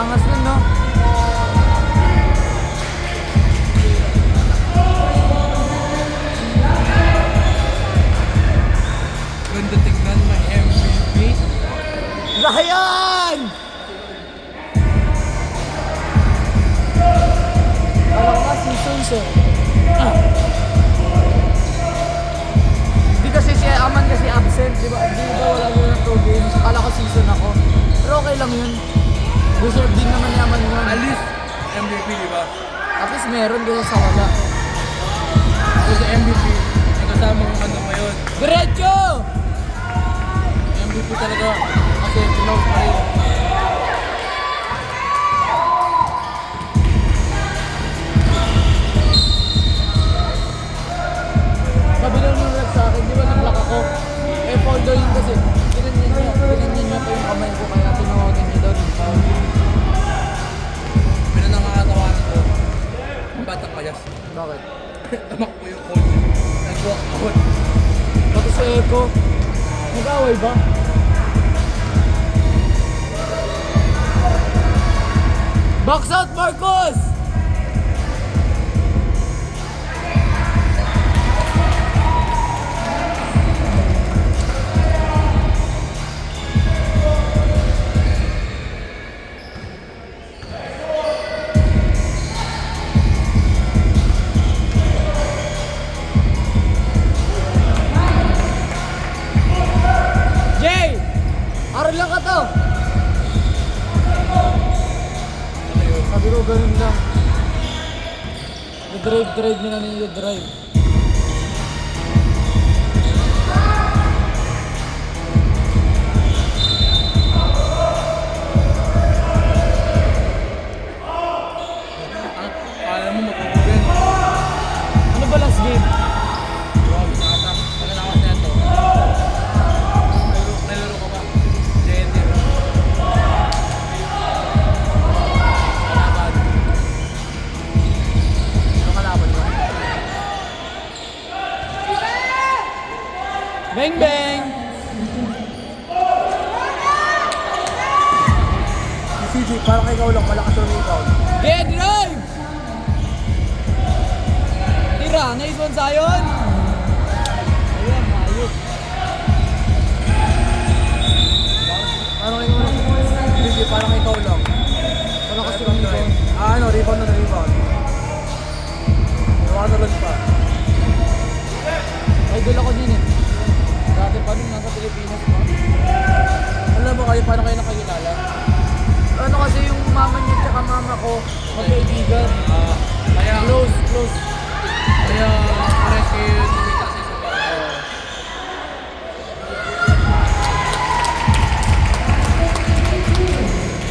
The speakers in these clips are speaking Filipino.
Angas nun, no? Ganda tignan, may MVP. Ryan! Alam ko nga, seasons eh. Hindi kasi si Aman kasi absent, di ba? Di ba wala mo ng 2 games? Akala ko season ako. Pero okay lang yun. Deserve din naman ni Aman yun. At least, MVP, di ba? At least meron din sa wala. So sa MVP, may kasamang ano ngayon. Diretso! MVP talaga. Kasi close pa rin. Sabi lang nung rep sa akin, di ba nag-lock ako? Eh, foul daw yun kasi. Tinanyan niya pa yung kamay ko kaya tinawagan niya daw ng foul. Pinanangakatawanan ko. Ang batang payas. Bakit? Tamak po yung coach. Nag-walk out. Pati si Eko, nag-away ba? Box out, Marcos! Jay! Aral lang ka to! Sabi ko ganun lang. Drive nila ninyo drive. Kala mo magkukurin. Ano ba last game? Wow, nakatak. Pagkatapos na ito. Nailaro ka ba? JNT. Kalaban. Ano kalaban mo? Bang bang! Si CJ, parang ikaw lang. Malakas yung rebound. Get drive! Tira, naiswan sayon! Ayan, ayos. Parang ikaw lang. CJ, parang ikaw lang. Wala kasi yung rebound. Ano, rebound na rebound. Nawatalon pa. Idol ako din eh. Dati pa nung nasa Pilipinas pa. Alam mo kayo, paano kayo nakakilala? Ano kasi yung mama niya tsaka mama ko, magkaibigan. Kaya, Close. kaya, pares kayo nakita sa isang bahay.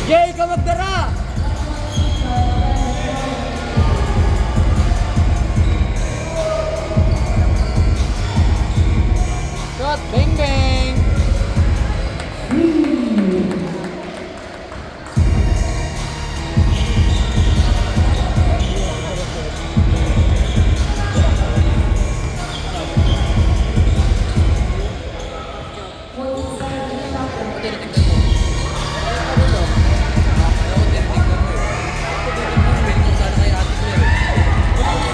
Jay, ka magdara! Shot, bang bang! Tinitignan mo. Ayaw ko tinitignan mo eh. Pwede ko sana kay Ate Claire. Ayaw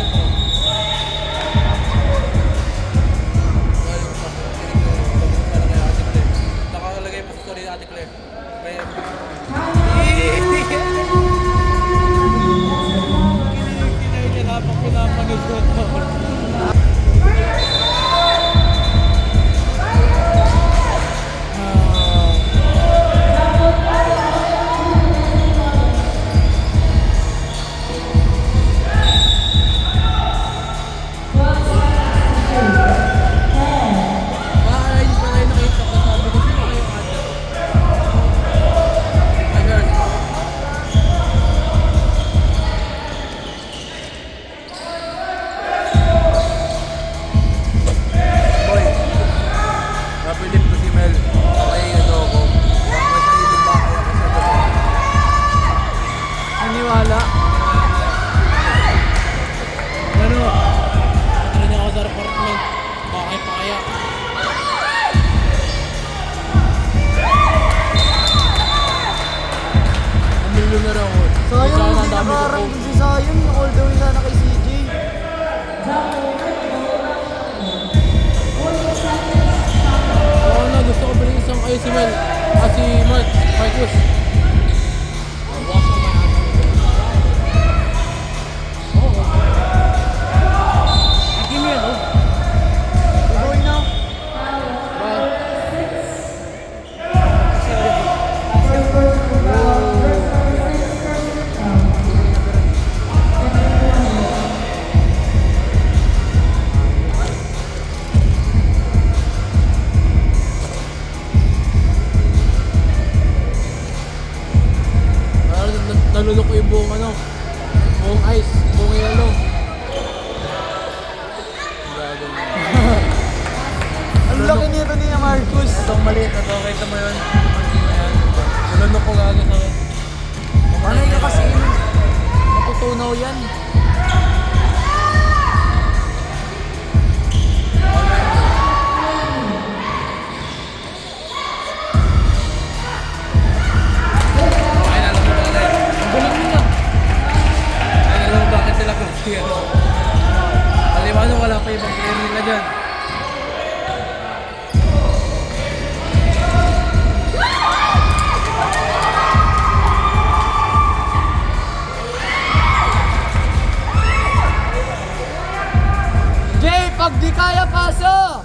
ko. Ayaw ko. Tinitignan mo. Pwede ko sana kay Ate Claire. Nakakalagay pa sa story ni Ate Claire. Kaya... Pinapanood ko ito. si Mel. Si Marcus. Going now. Nalulok ko yung buong buong ice, buong yellow. Ang laki nito ni Marcus. Itong maliit na to, kita mo yun. Ayan. Nalulok ko gago sa Panay ka kasi. Matutunaw yan. Ay, alam mo ba tayo? Ang galing nila. Ay, alam mo bakit sila kasi Aliwano, wala pa ibang player nila dyan. Jay, pag di kaya paso!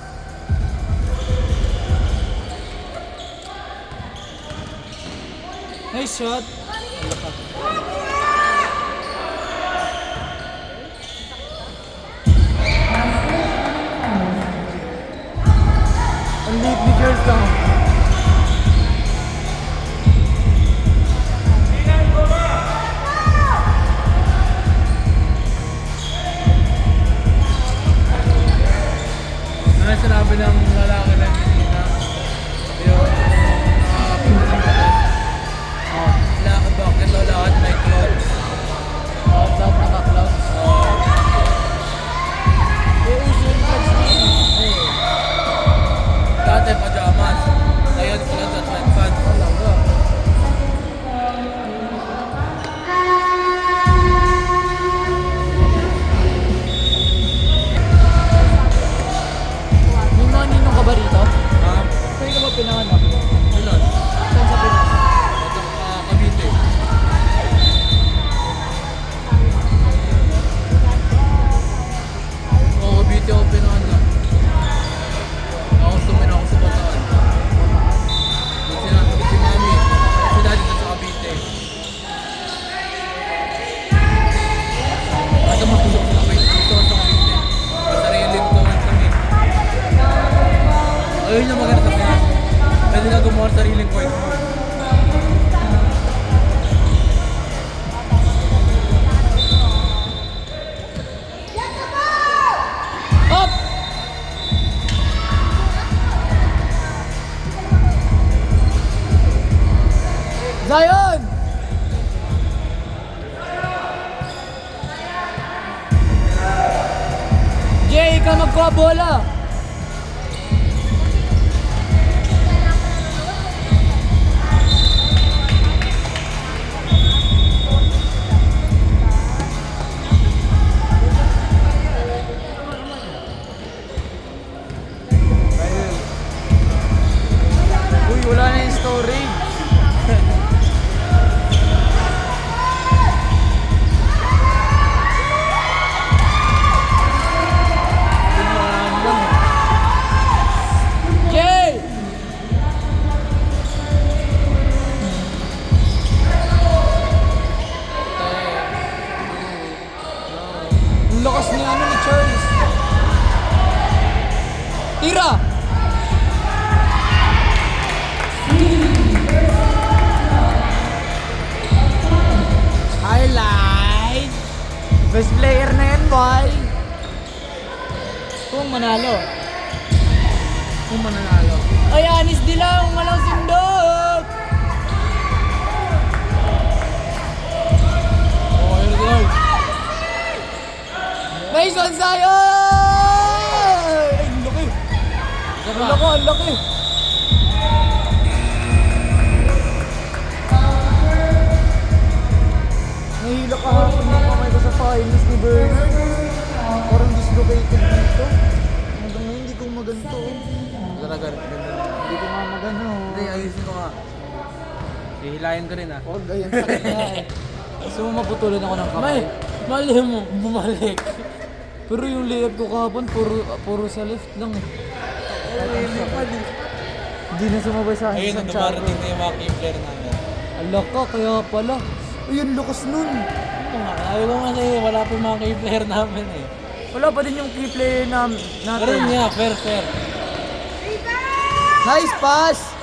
Nice shot. Ang liit ni Girls lang. Ano sinabi ng lalaki na kanina? Yung lakad bakit o lakad may clothes? Lahat naka-clouds. Uso yung clouds din. Dati pajamas. Ngayon clothes at sweatpants. Talaga. May mga ninong ka ba rito? Pwede ka ba pinanganak? Ilan? Saan sa Pinas? Ito Cavite. Oo, Cavite ako pinanganak. Ako sumin ako sa Bataan. Sinasabi si Mami. Si Daddy sa Cavite. Kasi matulog sa Cavite. Dito sa Cavite. Masariling ko man kami. Ayun yung maganda sa Pinas. Pwede na gumawa ng sariling kwento mo. Up! Zion! Jay, ikaw magkuha bola! Uy, wala na yung storage. Jay! Ang lakas ni ni Charles. Tira! Highlight! Best player na yan, boy! Kung manalo. Kung mananalo. Ay, Anis Dilang, walang sindot! Oo, yun go. Mason Zion! Ay, ang laki! Isa Ang pa. laki, ang laki! Nahila ka hapon yung kamay ko sa finals ni Bernard. Parang dislocated dito. Hanggang ngayon, hindi ko maganto. Talaga, ganda. Hindi ko nga magano. Hindi, Hihilayan ko rin ah. Huwag, ayun, sakit nga eh. Gusto mo maputulan ako ng kamay? Mali mo, bumalik. Pero yung layup ko kahapon, puro sa left lang eh. Hindi na sumabay sa akin Ayun, sa dumarating na yung mga key player namin. Alak ka, kaya pala. Ayun, lakas nun. Ayaw ko kasi wala pa yung mga key player namin eh. Wala pa din yung key player natin. Pero niya, fair. Nice pass!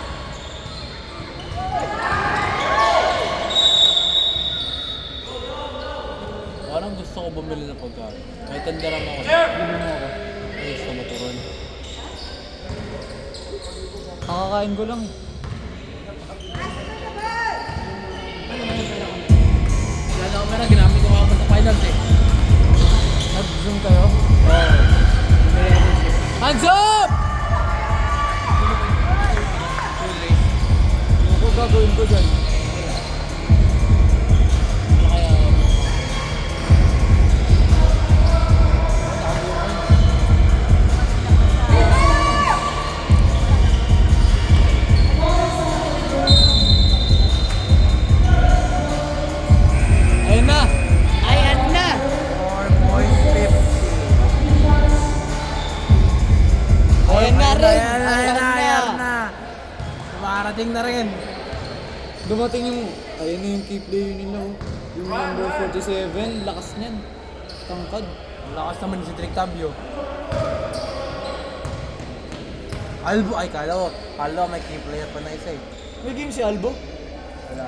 Parang gusto ko bumili ng pagkain. May tandaran ako. Bili mo ako. Ay, gusto mo turon. Nakakain ko lang eh. Wala ako meron, ginamit ko ako sa finals eh. Nag-zoom kayo? Hands up! Ano ko gagawin ko dyan? Ayun na! Ayan na! 4.50. Ayan na rin! Ayan na. Marating na rin. Dumating yung... Ayun na yung key player nila oh. Yung number 47, lakas niyan. Tangkad. Ang lakas naman si Trick Tabio. Albo, ay kala ko may key player pa na isa eh. May game si Albo? Wala.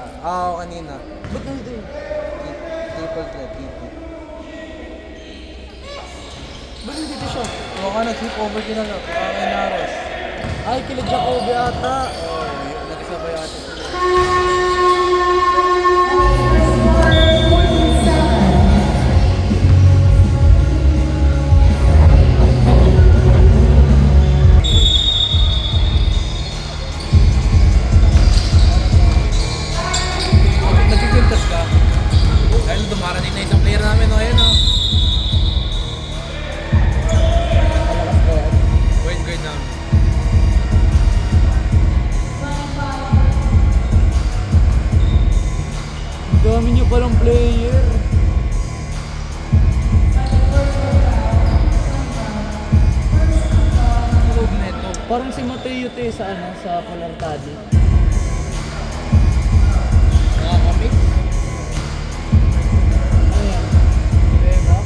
Kanina. Ba't nandito yun? Triple threat, dito. Ba't nandito siya? Huwag ka nag-flip over ka na lang. Kaya Naros. Ay, kila Jacoby ata. Oo, nag-isabay ata sila. Nagkikintas ka. Dahil dumarating na isang player namin, ayun o. Wait, namin. Ang dami niyo palang player. Loob na ito. Parang si Mateo te sa sa Palartadi. Nakakamix. Ayan. Diba?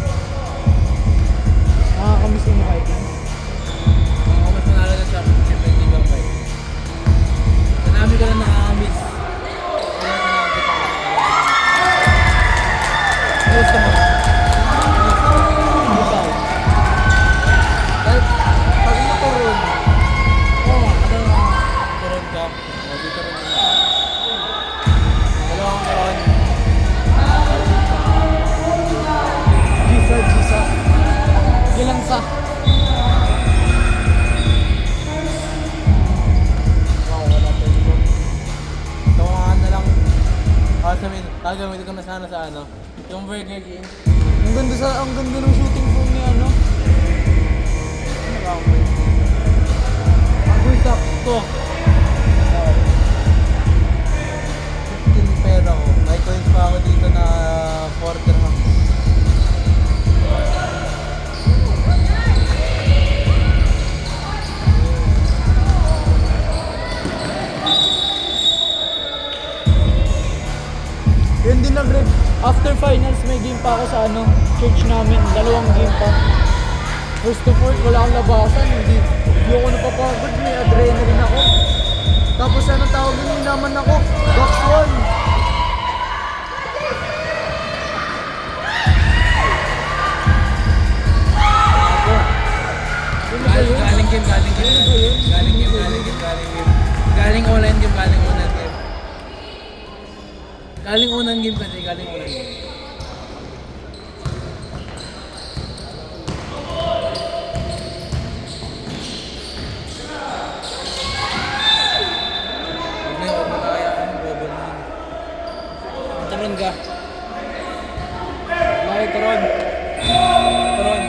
Nakakamiss yung Vikings. Ako mas manalo na sa championship, hindi ba ba? Sanabi ko lang nakakamiss. Kaya sanabi ko gusto mo? Ikaw. Kahit pag motoron, Oo, ano na? Turon ka. O, dito rin na. Dalawang turon. Gisa. Gilansa. Wow, wala pa yun. Tawangan na lang. Gagamitin ko na sana sa ano. Yung Burger King. Ang ganda ng shooting form ni ano. Agoy sakto. 15 pera ko. May coins pa ako dito na 4 dirham. Yun din after finals may game pa ako sa church namin, 2 game pa. First to fourth, wala akong labasan, hindi ako napapagod, may adrenaline ako. Tapos tawag yun naman ako, box 1. Galing game. Galing online game. Galing unang game kasi, galing unang game. Huwag mo kaya ang bobo mo. Taron ka. Bakit Ron? Taron.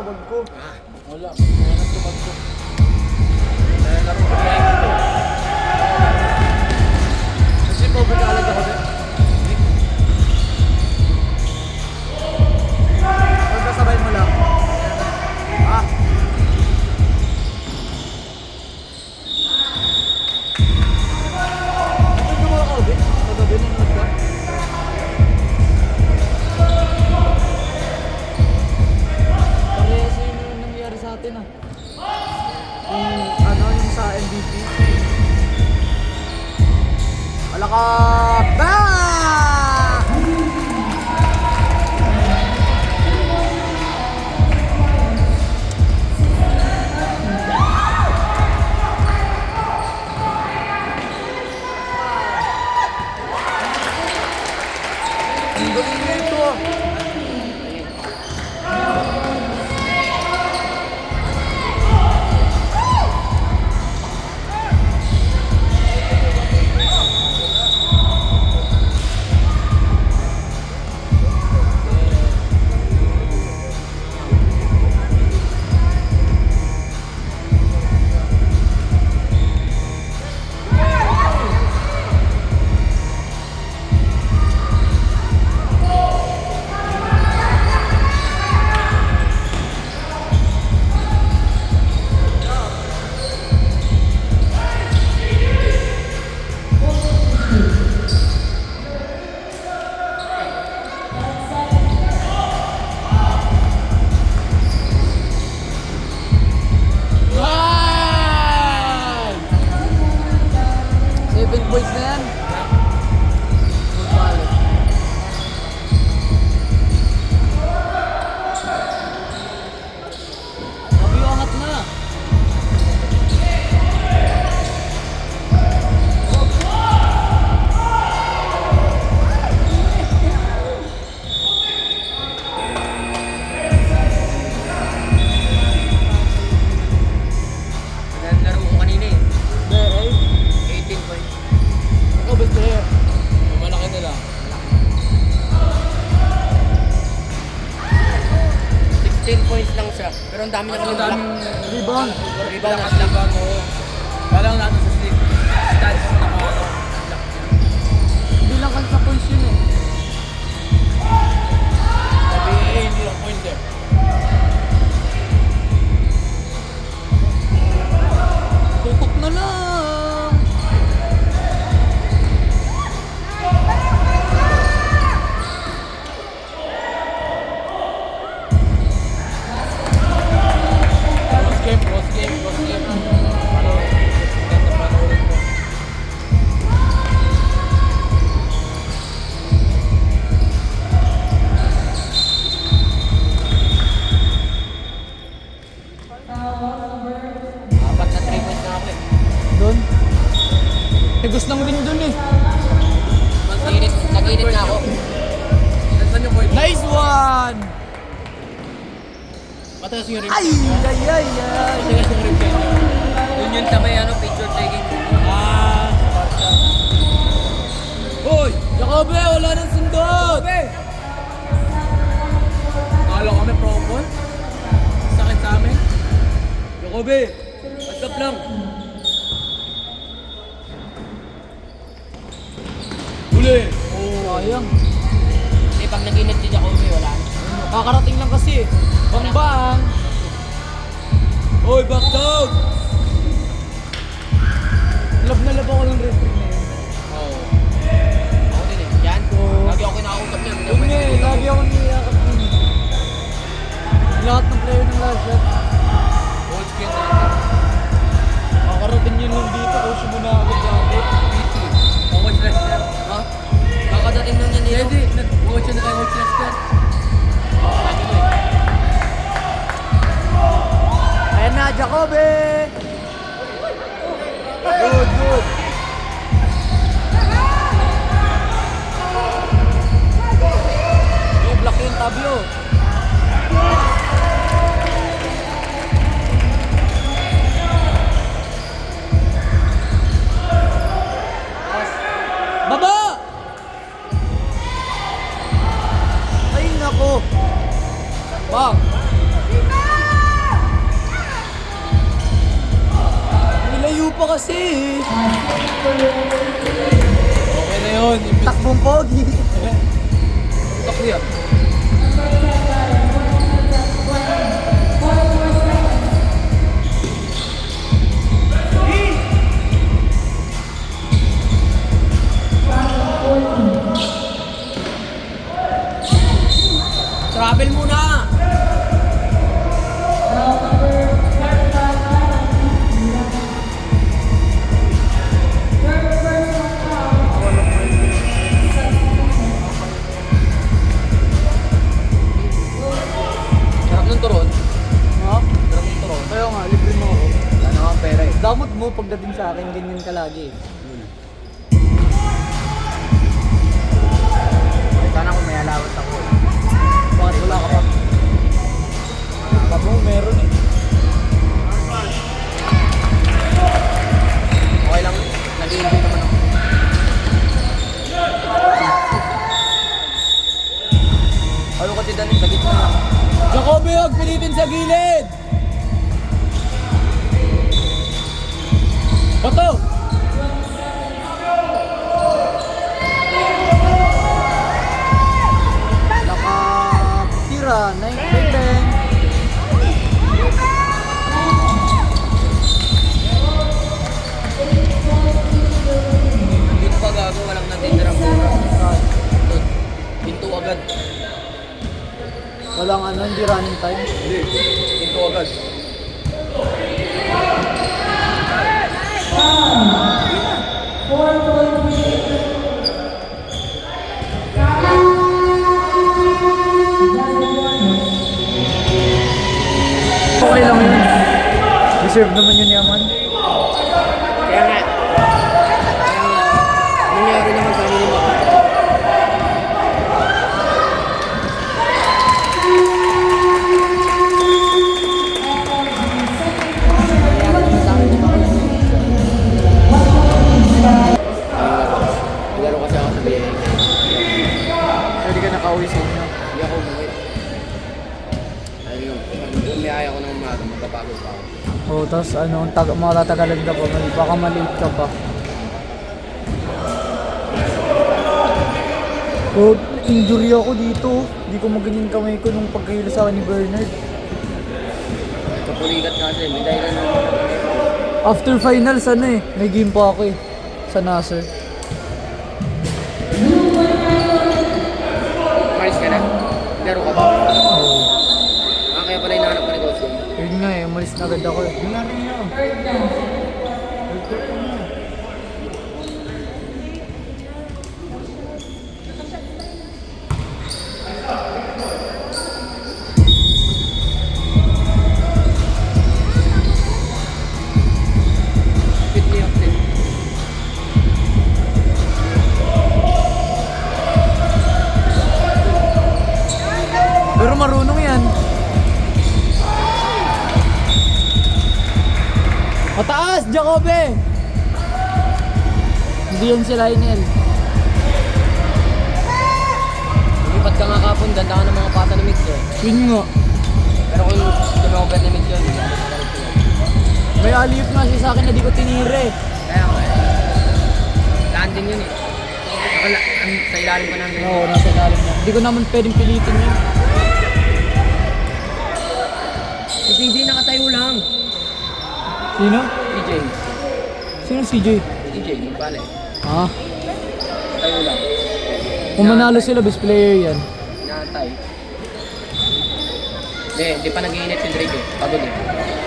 tubag ko. Wala. Wala na tubag ko. Dahil laro ko ba? Kasi pobre ka agad ako din. Pagkasabay mo lang. Ah. Ano yung mga kaubin? Kagabi nanonood ka? Parehas yun yung nangyari sa atin ah. Yung sa MVP. Wala ka! Ba! Ang galing nito ah. Points na yan. Sabi yung angat na. Laro ko kanina eh. Hindi, 18 points. ikaw best player. Malaki nila. 16 points lang siya. Pero ang dami na kami block. Rebound. Rebound at block. Kala lang natin sa sleep. Stats na mga block. Hindi lang kasi sa points yun eh. Sabi hindi lang point eh. Tutok na lang. Cross game, cross game, cross game. Ano? Ganda pa na ulit mo. Apat na 3 points na ako eh. Doon. Tigos lang din doon eh. Nag-init na ako. Nasaan yung point? Nice one! Mataas yung rim. Ay! Ay! Ay! Ay! Mataas yung rim niya. Yun yun sa may ano, picture taking. Ah, sa Barca. Hoy! Jacobe! Wala nang sundot! Kala kami pro-con. Sakit sa amin. Jacobe, what's up lang? Huli! Sayang. Hindi, pag nag-init si Jacobe, wala na. Kakarating lang kasi. Bang-bang! Hoy! Back down! Love na love ako ng wrestling na yun. Oo. Ako din eh. Yan. Lagi ako kinakausap niyan. Yun nga eh. Lagi ako niyakap din eh. Lahat ng player ng last shot. Old skin natin. Kakarating yun lang dito. Coach mo na agad dati. PT. Coach Lester. Ha? Kakadating lang yan dito. Hindi. Nag-coach na kay Coach Lester. Lagi mo eh. Ayan na, Jacobe! Good, good. I-block yung tablo. Baba! Ay, nako. Bang! layo pa kasi. Okay na yun. Takbong pogi. Takbo yan. Travel muna! Sarap ng turon. Ha? Sarap ng turon. Kaya nga, libre mo ako. Wala na kang pera eh. Damot mo pagdating sa akin, ganyan ka lagi. Sana kung may alawat ako. Bakit wala ka pa? Babo, meron eh. Okay lang. Nag-i-enjoy naman ako. Ayaw kasi dali sa gitna lang. Jacoby, huwag pilitin sa gilid! Bato! Nakatira, 9-10. Dito pa gago, walang natitirang mura. Pinto agad. Walang ano, hindi running time. Hindi. Pinto agad. Okay lang yun. Deserve naman yun yaman. Kaya nga. Nangyari naman sa amin mo. Naglaro kasi ako sa BA. Pwede ka nakauwi sa inyo. Hindi ako umuwi. Ayun, umiyaya ako ng umaga, magpapagod pa ako. Oo, tapos ano, matatagalan ka pa, baka maliit ka pa. Oh, injury ako dito. Hindi ko maganyan kamay ko nung pagkahilo sa akin ni Bernard. Kapuligat nga siya, may dahilan naman. After finals, ano eh, may game pa ako eh. Sa Nasser. Maris ka na? Laro ka ba? Oo. Kaya pala hinahanap ko negosyo. Yun nga eh, umalis na agad ako eh. Fit me up din. Pero marunong yan. Mataas, Jacobe! Hindi yan si Lionel. Lumipat ka nga kapon, ganda ka ng mga pata ni Mix eh. Yun nga. Pero kung tumover ni Mix yun, hindi ako nakalit yun. May aliyot nga siya sa akin na di ko tinire. Kaya nga eh. Landing yun eh. Sa ilalim pa namin. Oo, nasa ilalim na. Hindi ko naman pwedeng pilitin yun. Si PJ nakatayo lang. Sino? PJ. Sino CJ? PJ, yung pala eh. Ah, Tayo lang. kung manalo sila, best player yan. Inaantay. Hindi pa nag-iinit si Drake eh. Pagod eh.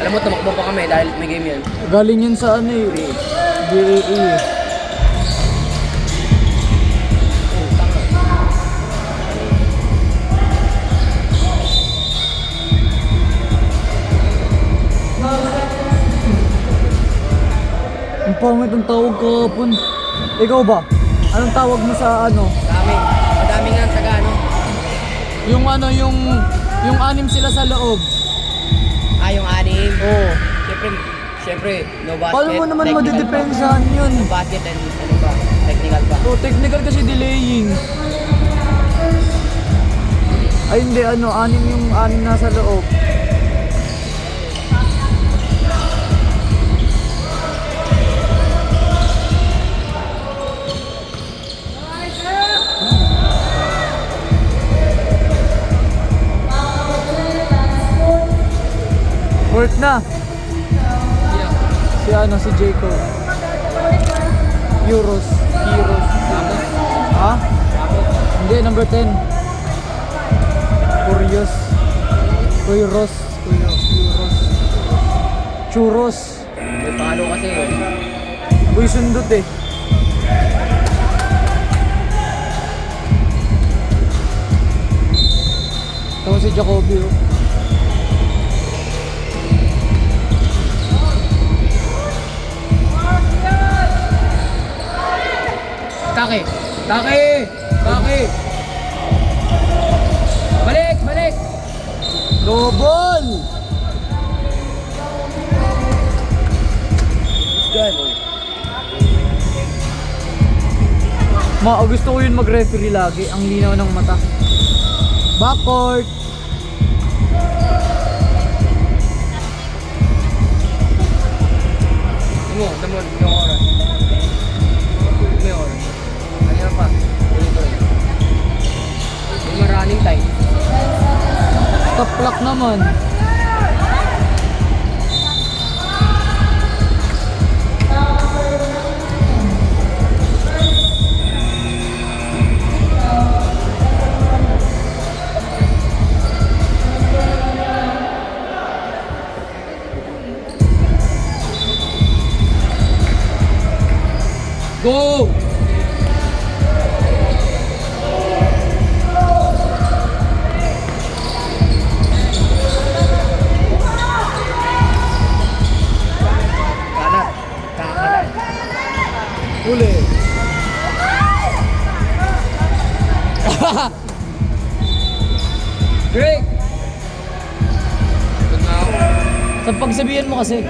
Alam mo, tumakbo pa kami dahil may game yan. Galing yun sa ano eh. DAA eh. Ang pangit ang tawag kahapon. Ikaw ba? Anong tawag mo sa ano? Dami. Madami nga ang taga ano. Yung ano, yung anim sila sa loob. Yung anim. Oo. Siyempre, no basket. Paano mo naman technical madidepensahan pa. yun? No basket and ano ba? Technical pa. Oh, technical kasi delaying. Ay hindi, ano, anim nasa loob. Work na. Si ano, si Jacob. Euros. Ha? Hindi, number 10. Curious. Euros. Churros. May palo kasi. Uy, sundot eh. Ito si Jacoby oh. Taki! Balik! Double! Gusto ko yun mag-referee lagi. Ang linaw ng mata. Backcourt! Damo, yung oras. May oras. Kanina pa. May maraming time. Stop clock naman. Go! Kanan. Uli. Break! Sa pagsabihan mo kasi.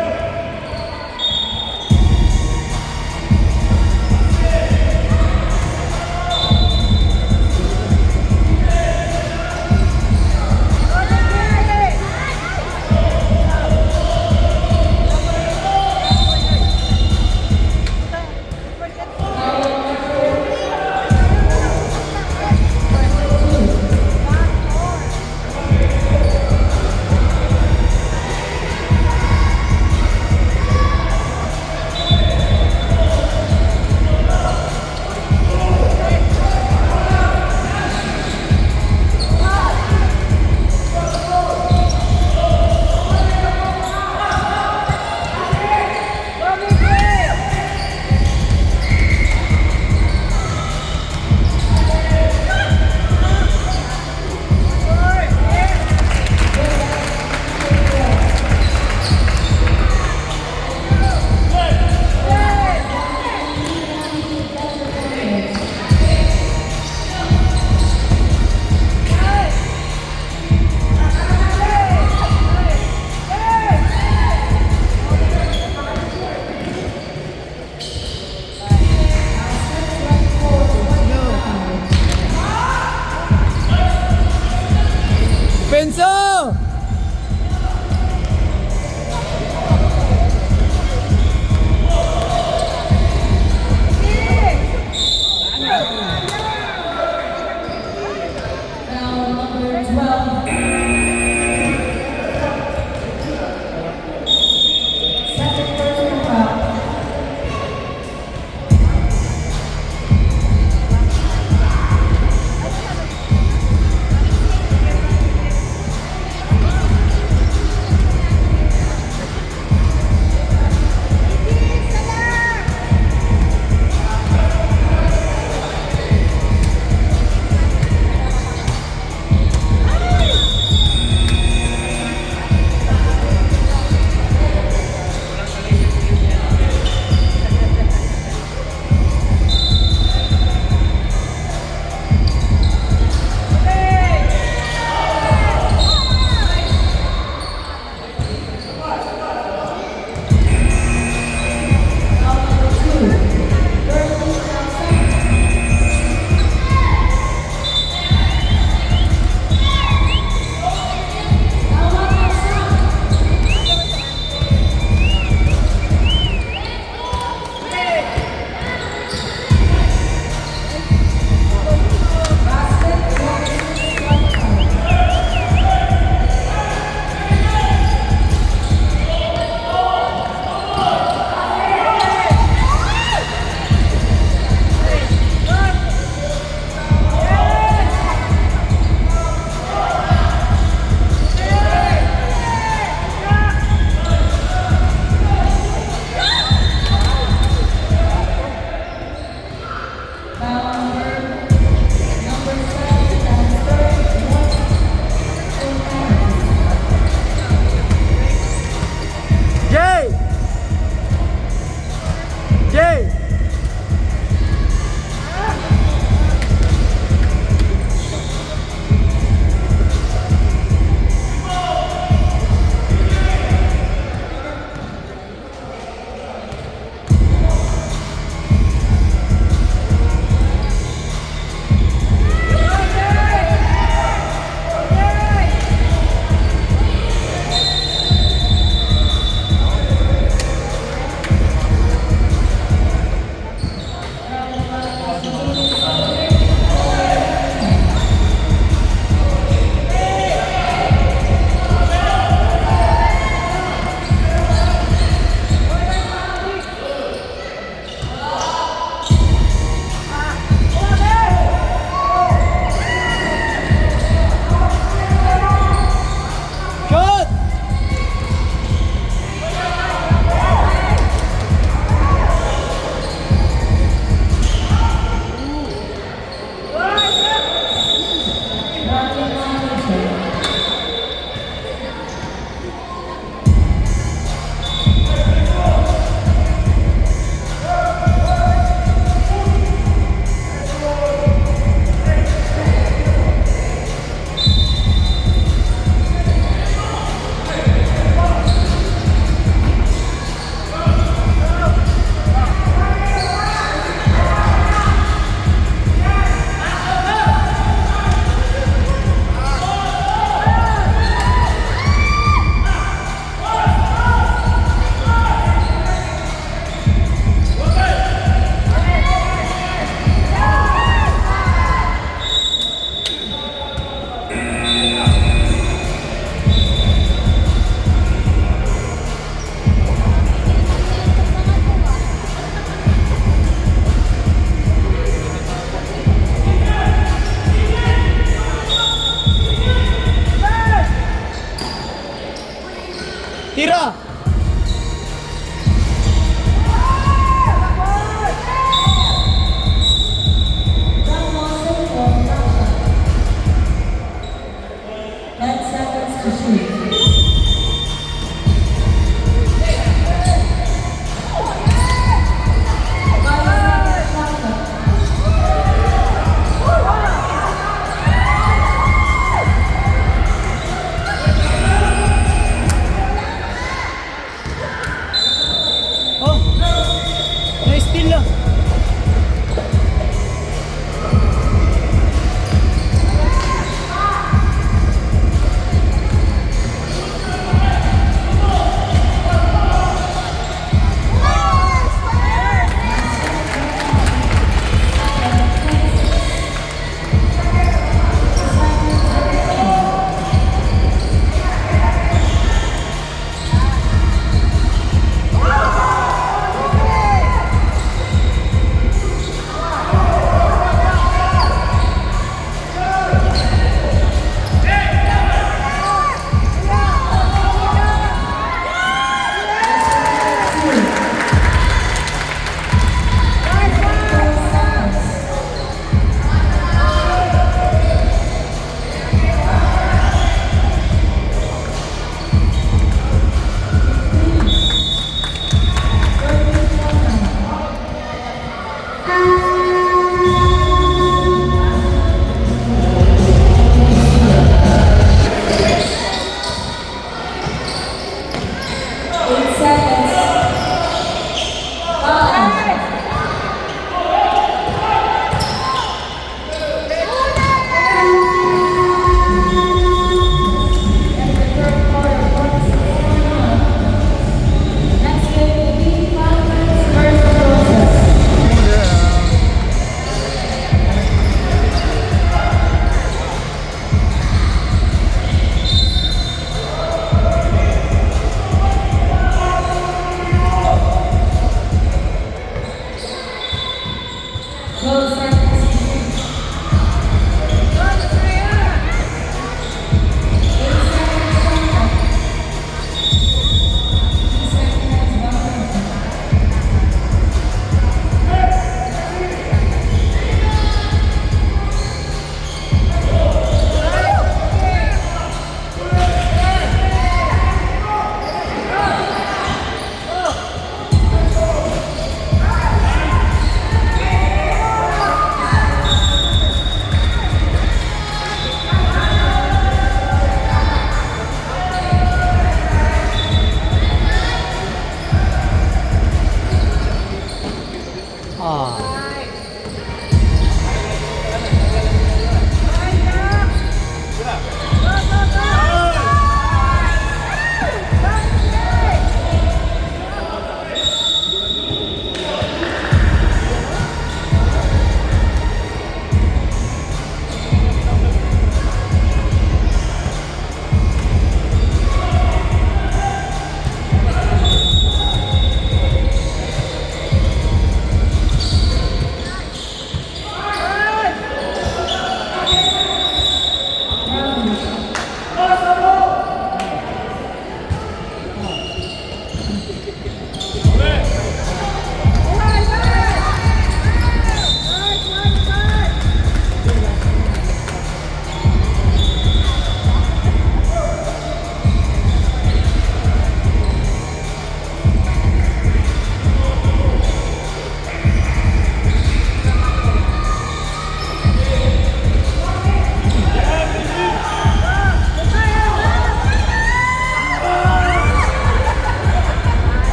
Tira!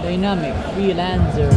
Dynamic Freelancer.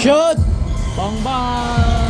Shoot! Bang bang!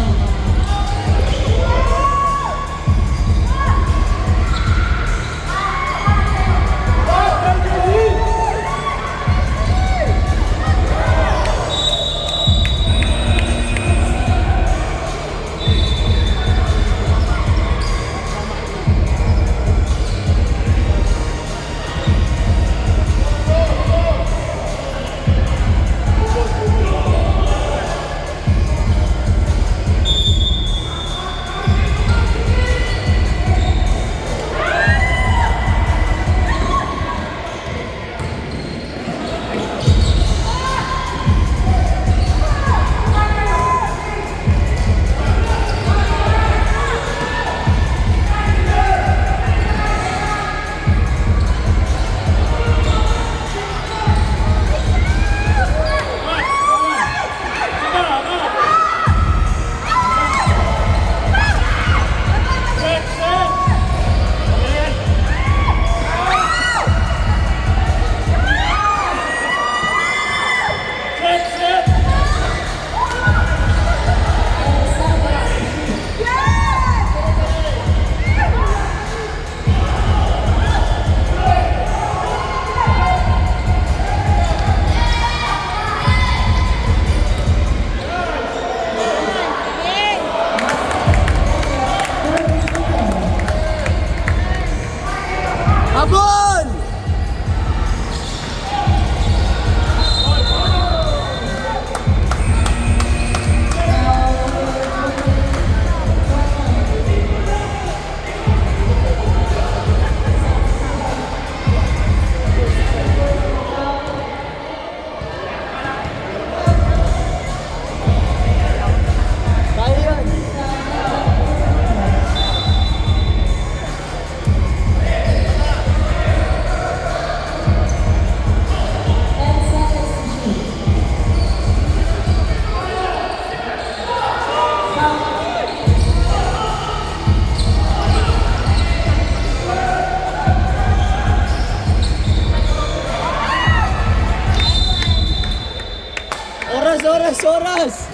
Habol! Kaya yan. Oras, oras, oras!